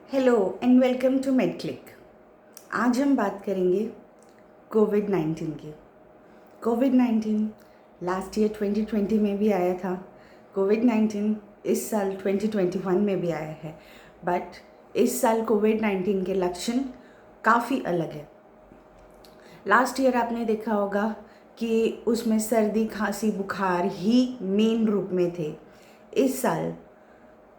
Hello and welcome to Medclick. आज हम बात करेंगे कोविड-19 की। कोविड-19 लास्ट ईयर 2020 में भी आया था। कोविड-19 इस साल 2021 में भी आया है, बट इस साल कोविड-19 के लक्षण काफ़ी अलग है। लास्ट ईयर आपने देखा होगा कि उसमें सर्दी, खांसी, बुखार ही मेन रूप में थे। इस साल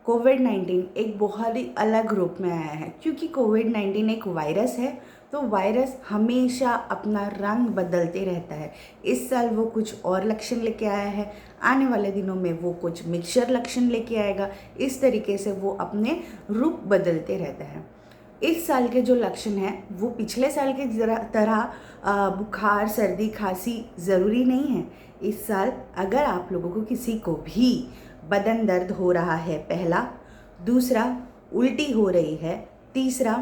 कोविड-19 एक बहुत ही अलग रूप में आया है, क्योंकि कोविड-19 एक वायरस है, तो वायरस हमेशा अपना रंग बदलते रहता है। इस साल वो कुछ और लक्षण लेके आया है, आने वाले दिनों में वो कुछ मिक्सचर लक्षण लेके आएगा। इस तरीके से वो अपने रूप बदलते रहता है। इस साल के जो लक्षण हैं वो पिछले साल के तरह बुखार, सर्दी, खांसी ज़रूरी नहीं है। इस साल अगर आप लोगों को किसी को भी बदन दर्द हो रहा है, पहला, दूसरा उल्टी हो रही है, तीसरा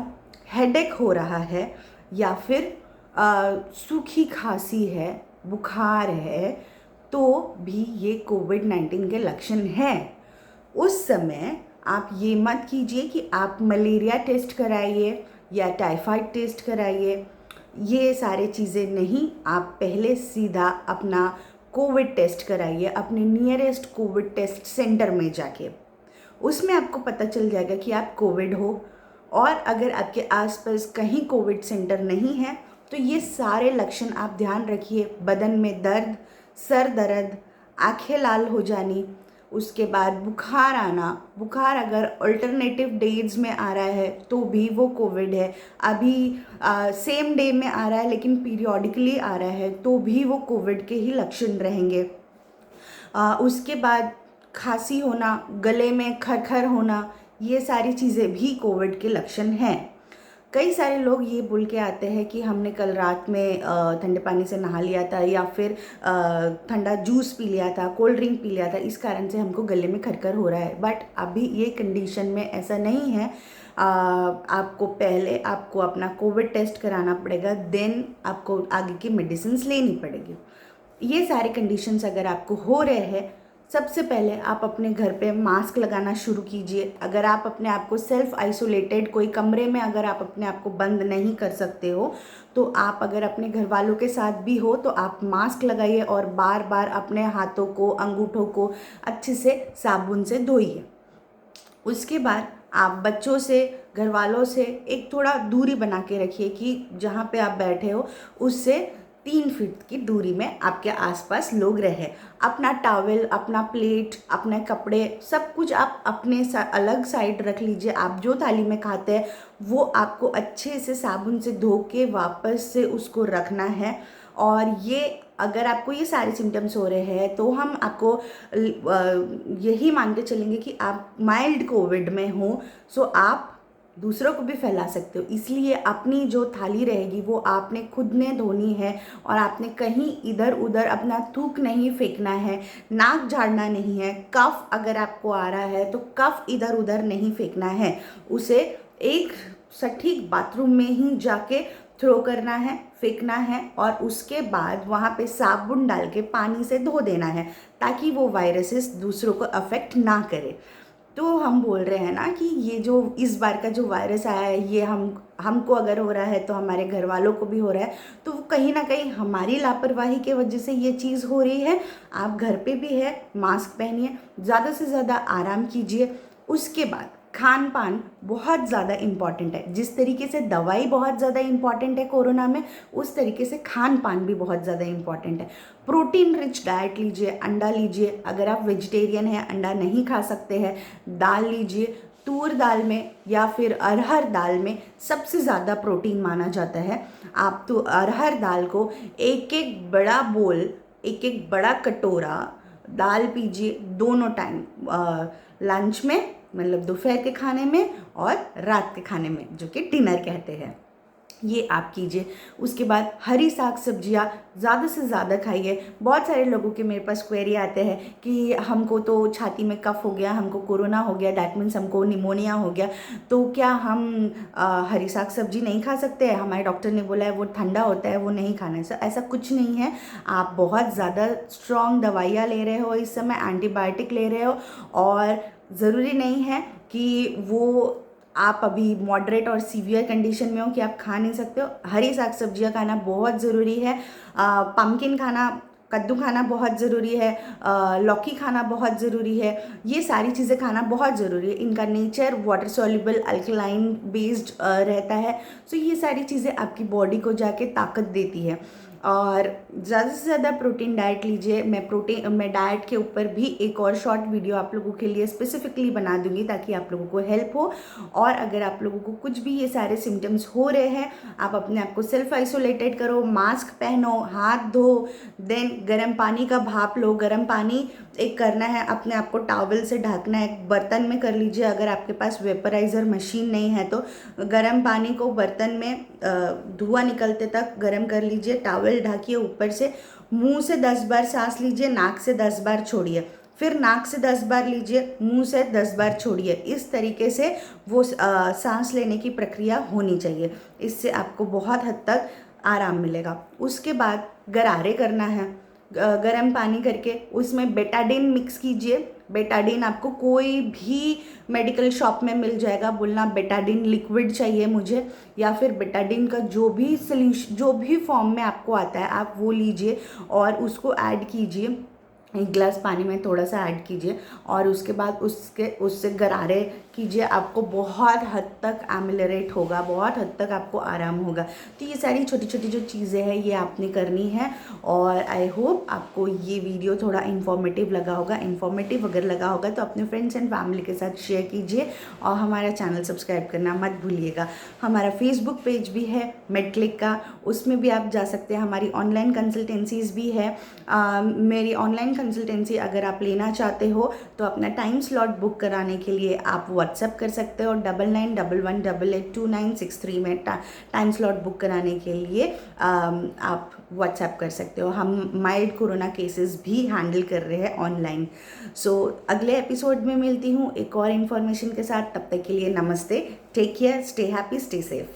हेडेक हो रहा है, या फिर सूखी खांसी है, बुखार है, तो भी ये कोविड-19 के लक्षण हैं। उस समय आप ये मत कीजिए कि आप मलेरिया टेस्ट कराइए या टाइफाइड टेस्ट कराइए, ये सारे चीज़ें नहीं। आप पहले सीधा अपना कोविड टेस्ट कराइए अपने नियरेस्ट कोविड टेस्ट सेंटर में जाके। उसमें आपको पता चल जाएगा कि आप कोविड हो, और अगर आपके आसपास कहीं कोविड सेंटर नहीं है तो ये सारे लक्षण आप ध्यान रखिए। बदन में दर्द, सर दर्द, आंखें लाल हो जानी, उसके बाद बुखार आना। बुखार अगर अल्टरनेटिव डेज में आ रहा है तो भी वो कोविड है। अभी सेम डे में आ रहा है लेकिन पीरियोडिकली आ रहा है तो भी वो कोविड के ही लक्षण रहेंगे। उसके बाद खांसी होना, गले में खरखर होना, ये सारी चीज़ें भी कोविड के लक्षण हैं। कई सारे लोग ये बोल के आते हैं कि हमने कल रात में ठंडे पानी से नहा लिया था, या फिर ठंडा जूस पी लिया था, कोल्ड ड्रिंक पी लिया था, इस कारण से हमको गले में खरखर हो रहा है। बट अभी ये कंडीशन में ऐसा नहीं है। आपको पहले अपना कोविड टेस्ट कराना पड़ेगा, देन आपको आगे की मेडिसिन लेनी पड़ेगी। ये सारे कंडीशंस अगर आपको हो रहे हैं, सबसे पहले आप अपने घर पे मास्क लगाना शुरू कीजिए। अगर आप अपने आप को सेल्फ आइसोलेटेड कोई कमरे में अगर आप अपने आप को बंद नहीं कर सकते हो, तो आप अगर अपने घर वालों के साथ भी हो तो आप मास्क लगाइए और बार बार अपने हाथों को, अंगूठों को अच्छे से साबुन से धोइए। उसके बाद आप बच्चों से, घर वालों से एक थोड़ा दूरी बना के रखिए कि जहाँ पे आप बैठे हो उससे 3 फीट की दूरी में आपके आसपास लोग रहे। अपना टॉवेल, अपना प्लेट, अपने कपड़े, सब कुछ आप अपने अलग साइड रख लीजिए। आप जो थाली में खाते हैं वो आपको अच्छे से साबुन से धो के वापस से उसको रखना है। और ये अगर आपको ये सारे सिम्टम्स हो रहे हैं तो हम आपको यही मान के चलेंगे कि आप माइल्ड कोविड में हो, सो आप दूसरों को भी फैला सकते हो। इसलिए अपनी जो थाली रहेगी वो आपने खुद ने धोनी है, और आपने कहीं इधर उधर अपना थूक नहीं फेंकना है, नाक झाड़ना नहीं है। कफ अगर आपको आ रहा है तो कफ इधर उधर नहीं फेंकना है, उसे एक सटीक बाथरूम में ही जाके थ्रो करना है, फेंकना है, और उसके बाद वहाँ पे साबुन डाल के पानी से धो देना है, ताकि वो वायरसेस दूसरों को अफेक्ट ना करे। तो हम बोल रहे हैं ना कि ये जो इस बार का जो वायरस आया है, ये हमको अगर हो रहा है तो हमारे घर वालों को भी हो रहा है, तो वो कहीं ना कहीं हमारी लापरवाही के वजह से ये चीज़ हो रही है। आप घर पे भी है, मास्क पहनिए, ज़्यादा से ज़्यादा आराम कीजिए। उसके बाद खान पान बहुत ज़्यादा इम्पॉर्टेंट है। जिस तरीके से दवाई बहुत ज़्यादा इम्पॉर्टेंट है कोरोना में, उस तरीके से खान पान भी बहुत ज़्यादा इम्पॉर्टेंट है। प्रोटीन रिच डाइट लीजिए, अंडा लीजिए। अगर आप वेजिटेरियन हैं, अंडा नहीं खा सकते हैं, दाल लीजिए। तूर दाल में या फिर अरहर दाल में सबसे ज़्यादा प्रोटीन माना जाता है। आप तो अरहर दाल को एक एक बड़ा बोल, एक एक बड़ा कटोरा दाल पीजिए दोनों टाइम, लंच में मतलब दोपहर के खाने में और रात के खाने में, जो कि डिनर कहते हैं, ये आप कीजिए। उसके बाद हरी साग सब्जियाँ ज़्यादा से ज़्यादा खाइए। बहुत सारे लोगों के मेरे पास क्वेरी आते हैं कि हमको तो छाती में कफ हो गया, हमको कोरोना हो गया, डैट मीन्स हमको निमोनिया हो गया, तो क्या हम हरी साग सब्जी नहीं खा सकते हैं? हमारे डॉक्टर ने बोला है वो ठंडा होता है, वो नहीं खाना है। सर, ऐसा कुछ नहीं है। आप बहुत ज़्यादा स्ट्रॉन्ग दवाइयाँ ले रहे हो इस समय, एंटीबायोटिक ले रहे हो, और ज़रूरी नहीं है कि वो आप अभी मॉडरेट और सीवियर कंडीशन में हो कि आप खा नहीं सकते हो, हरी साग सब्जियाँ खाना बहुत ज़रूरी है। पम्पकिन खाना, कद्दू खाना बहुत ज़रूरी है, लौकी खाना बहुत ज़रूरी है। ये सारी चीज़ें खाना बहुत ज़रूरी है। इनका nature water soluble alkaline based रहता है। सो ये सारी चीज़ें आपकी बॉडी को जाके ताकत देती है। और ज़्यादा से ज़्यादा प्रोटीन डाइट लीजिए। मैं डाइट के ऊपर भी एक और शॉर्ट वीडियो आप लोगों के लिए स्पेसिफिकली बना दूंगी ताकि आप लोगों को हेल्प हो। और अगर आप लोगों को कुछ भी ये सारे सिम्टम्स हो रहे हैं, आप अपने आप को सेल्फ आइसोलेटेड करो, मास्क पहनो, हाथ धो, देन गर्म पानी का भाप लो। गर्म पानी एक करना है, अपने आप को टॉवल से ढकना है, एक बर्तन में कर लीजिए। अगर आपके पास वेपराइज़र मशीन नहीं है तो गर्म पानी को बर्तन में धुआं निकलते तक गर्म कर लीजिए, टॉवल ढकिए ऊपर से। मुंह से 10 बार सांस लीजिए, नाक से 10 बार छोड़िए, फिर नाक से 10 बार लीजिए, मुंह से 10 बार छोड़िए। इस तरीके से वो सांस लेने की प्रक्रिया होनी चाहिए। इससे आपको बहुत हद तक आराम मिलेगा। उसके बाद गरारे करना है, गर्म पानी करके उसमें बेटाडीन मिक्स कीजिए। बेटाडीन आपको कोई भी मेडिकल शॉप में मिल जाएगा। बोलना बेटाडीन लिक्विड चाहिए मुझे, या फिर बेटाडीन का जो भी सोल्यूशन, जो भी फॉर्म में आपको आता है आप वो लीजिए और उसको ऐड कीजिए। एक गिलास पानी में थोड़ा सा ऐड कीजिए और उसके बाद उससे गरारे कीजिए। आपको बहुत हद तक एमिलरेट होगा, बहुत हद तक आपको आराम होगा। तो ये सारी छोटी छोटी जो चीज़ें हैं ये आपने करनी है। और आई होप आपको ये वीडियो थोड़ा इन्फॉर्मेटिव लगा होगा। इन्फॉर्मेटिव अगर लगा होगा तो अपने फ्रेंड्स एंड फैमिली के साथ शेयर कीजिए और हमारा चैनल सब्सक्राइब करना मत भूलिएगा। हमारा फेसबुक पेज भी है मेडक्लिक का, उसमें भी आप जा सकते हैं। हमारी ऑनलाइन कंसल्टेंसीज भी है। मेरी ऑनलाइन कंसल्टेंसी अगर आप लेना चाहते हो तो अपना टाइम स्लॉट बुक कराने के लिए आप व्हाट्सएप कर सकते हो। 9911882963 में टाइम स्लॉट बुक कराने के लिए आप व्हाट्सएप कर सकते हो। हम माइल्ड कोरोना केसेस भी हैंडल कर रहे हैं ऑनलाइन। सो अगले एपिसोड में मिलती हूँ एक और इन्फॉर्मेशन के साथ। तब तक के लिए नमस्ते, take care, stay happy, stay safe.